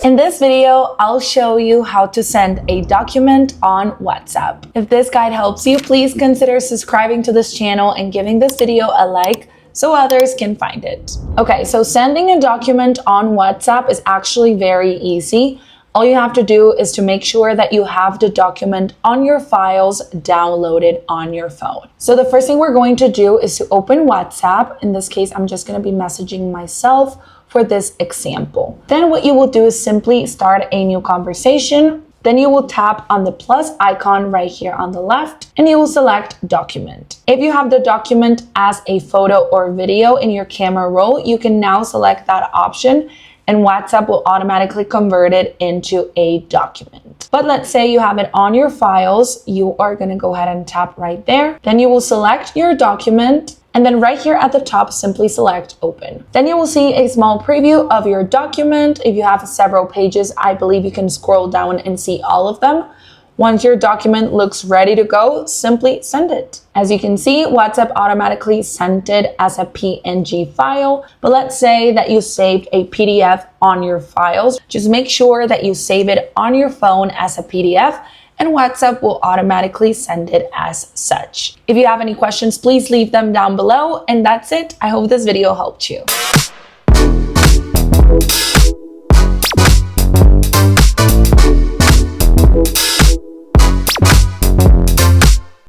In this video, I'll show you how to send a document on WhatsApp. If this guide helps you, please consider subscribing to this channel and giving this video a like so others can find it. Okay, so sending a document on WhatsApp is actually very easy. All you have to do is to make sure that you have the document on your files downloaded on your phone. So the first thing we're going to do is to open WhatsApp. In this case, I'm just going to be messaging myself for this example. Then what you will do is simply start a new conversation. Then you will tap on the plus icon right here on the left and you will select document. If you have the document as a photo or video in your camera roll, you can now select that option and WhatsApp will automatically convert it into a document. But let's say you have it on your files, you are gonna go ahead and tap right there. Then you will select your document and then right here at the top, simply select open. Then you will see a small preview of your document. If you have several pages, I believe you can scroll down and see all of them. Once your document looks ready to go, simply send it. As you can see, WhatsApp automatically sent it as a PNG file, but let's say that you saved a PDF on your files. Just make sure that you save it on your phone as a PDF and WhatsApp will automatically send it as such. If you have any questions, please leave them down below. And that's it. I hope this video helped you.